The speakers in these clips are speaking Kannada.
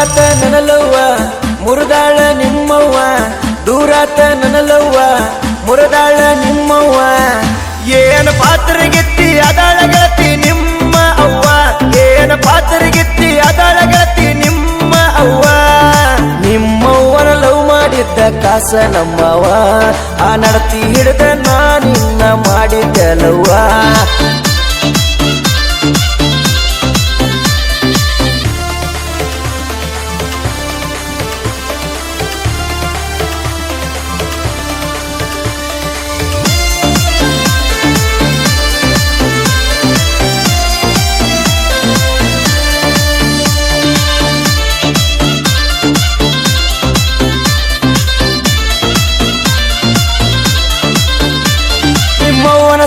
ದೂರಾತ ನನಲವ್ವ ಮುರಿದಾಳ ನಿಮ್ಮವ್ವ ದೂರಾತ ನನಲವ್ವ ಮುರಿದಾಳ ನಿಮ್ಮವ್ವ ಏನ ಪಾತ್ರಗಿತ್ತಿ ಅದಾಳ ಗೆಳತಿ ನಿಮ್ಮ ಅವ್ವ ಏನ ಪಾತ್ರಗಿತ್ತಿ ಅದಾಳ ಗೆಳತಿ ನಿಮ್ಮ ಅವ್ವ ನಿಮ್ಮವ್ವನ ಲವ್ ಮಾಡಿದ್ದ ಕಾಸ ನಮ್ಮವ್ವ ಆ ನಡತಿ ಹಿಡಿದ ನಾನಿನ್ನ ಮಾಡಿದ್ದೆಲವ್ವ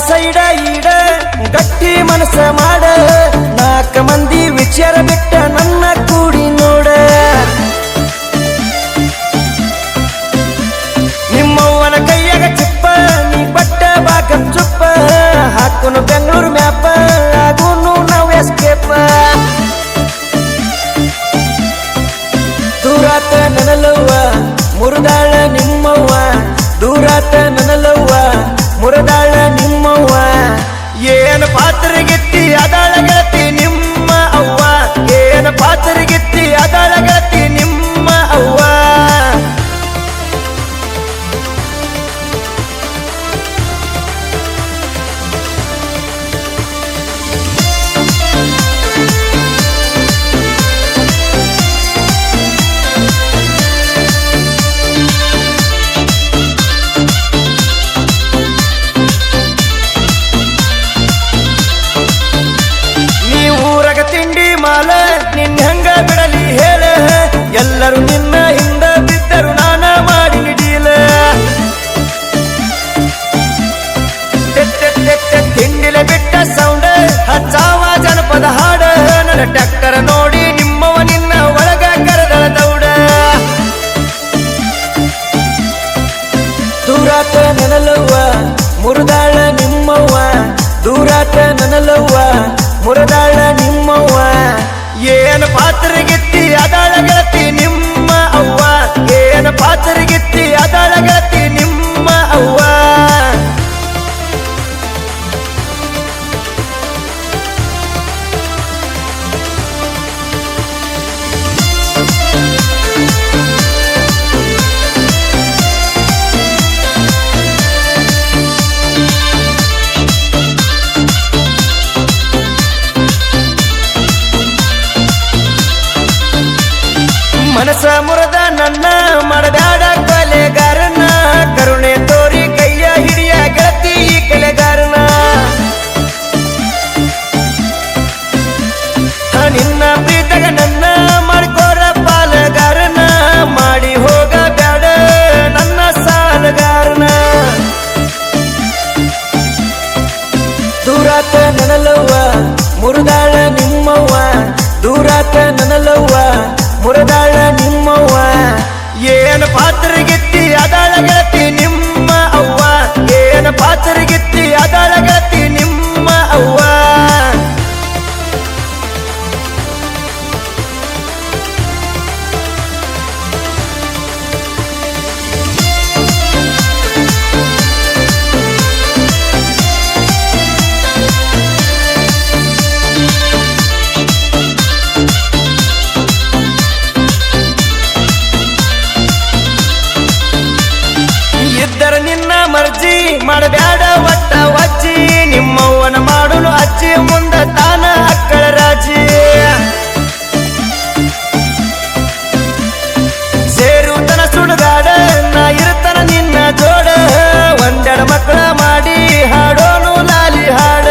ಸೈಡ ಈಡ ಗಟ್ಟಿ ಮನಸ್ಸ ಮಾಡ ನಾಲ್ಕ ಮಂದಿ ವಿಚಾರ ಬಿಟ್ಟ ನನ್ನ ಕೂಡಿ ನೋಡ ನಿಮ್ಮವ್ವನ ಕೈಯಾಗ ಚಿಪ್ಪ ನೀ ಬಟ್ಟ ಬಾಕಂ ಚುಪ್ಪ ಹಾಕುನು ಬೆಂಗಳೂರು ಮ್ಯಾಪ ಆಗುನು ನಾವು ಎಸ್ಕೇಪ ದೂರಾತ ನನಲವ್ವ ಮುರಿದಾಳ ನಿಮ್ಮವ್ವ ದೂರಾತ ನನಲವ್ವ ಮುರಿದಾಳ ನಿಮ್ಮವ್ವ ಏನ ಪಾತ್ರಗಿತ್ತಿ ಅದಾಳ ಗೆಳತಿ ನಿಮ್ಮ ಅವ್ವ ಏನ ಪಾತ್ರಗಿತ್ತಿ ಅದಾಳ ಗೆಳತಿ ನಿಮ್ಮ ಅವ್ವ ನಿನ್ನ ಹಂಗ ಬಿಡಲಿ ಹೇಳ ಎಲ್ಲರೂ ನಿನ್ನ ಹಿಂದ ಬಿದ್ದರು ನಾನ ಮಾಡಿ ನಿಡೀಲ ತಿಂಡಿಲೆ ಬಿಟ್ಟ ಸೌಂಡ ಹಚ್ಚಾವ ಜನಪದ ಹಾಡ ನನ್ನ ಟ್ಯಾಕ್ಟರ್ ನೋಡಿ ನಿಮ್ಮವ ನಿನ್ನ ಒಳಗ ಕರೆದಳ ದೌಡ ದೂರಾತ ನನಲವ್ವ ಮುರಿದಾಳ ನಿಮ್ಮವ್ವ ದೂರಾತ ನನಲವ್ವ ಮುರಿದಾಳ ನಿಮ್ಮವ್ವ ಏನ ಪಾತ್ರಗಿತ್ತಿ ಅದಾಳ ಗೆಳತಿ ನಿಮ್ಮ ಅವ್ವ ಏನ ಪಾತ್ರಗಿತ್ತಿ ಅದಾಳ ಗೆಳತಿ ನಿಮ್ಮ ಅವ್ವ ಮನಸ ಮುರದ ನನ್ನ ಮಾಡಬ್ಯಾಡ ಕೊಲೆಗಾರನ ಕರುಣೆ ತೋರಿ ಕೈಯ ಹಿಡಿಯ ಗೆಳತಿ ಈ ಕಲೆಗಾರನ ನಿನ್ನ ಪ್ರೀತಗ ನನ್ನ ಮಾಡ್ಕೋರ ಪಾಲಗಾರನ ಮಾಡಿ ಹೋಗ ಬ್ಯಾಡ ನನ್ನ ಸಾಲಗಾರನ ದೂರಾತ ನನಲವ್ವ ಮುರಿದಾಳ ನಿಮ್ಮವ್ವ ದೂರಾತ ನನಲವ್ವ ಮುರಿದಾಳ ನಿಮ್ಮವ್ವ ಏನ ಪಾತ್ರಗಿತ್ತಿ ಅದಾಳ ಗೆಳತಿ ನಿಮ್ಮ ಅವ್ವ ಏನ ಪಾತ್ರಗಿತ್ತಿ ಅದಾಳ ಗೆಳತಿ ನಿಮ್ಮ ಅವ್ವ ನಿನ್ನ ಮರ್ಜಿ ಮಾಡಬ್ಯಾಡ ಒಟ್ಟ ವಜ್ಜಿ ನಿಮ್ಮವ್ವನ ಮಾಡುನು ಅಜ್ಜಿ ಮುಂದ ತಾನ ಅಕ್ಕಳ ರಾಜಿ ಸೇರುತನ ಸುಡಗಾಡ ನಾ ಇರ್ತನ ನಿನ್ನ ಜೋಡ ಒಂದೆರಡು ಮಕ್ಕಳ ಮಾಡಿ ಹಾಡೋನು ಲಾಲಿ ಹಾಡ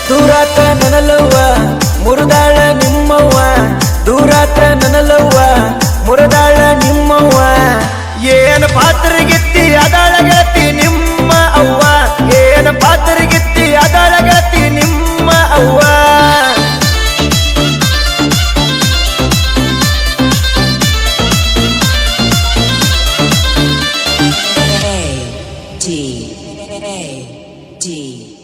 ದೂರಾತ ನನಲವ್ವ ಮುರಿದಾಳ ನಿಮ್ಮವ್ವ ದೂರಾತ ನನಲವ್ವ ಮುರಿದಾಳ ನಿಮ್ಮವ್ವ ಏನ ಪಾತ್ರಗಿತ್ತಿ ಅದಾಳ ಗೆಳತಿ ನಿಮ್ಮ ಅವ್ವ ಏನ ಪಾತ್ರಗಿತ್ತಿ ಅದಾಳ ಗೆಳತಿ ನಿಮ್ಮ ಅವ್ವ A D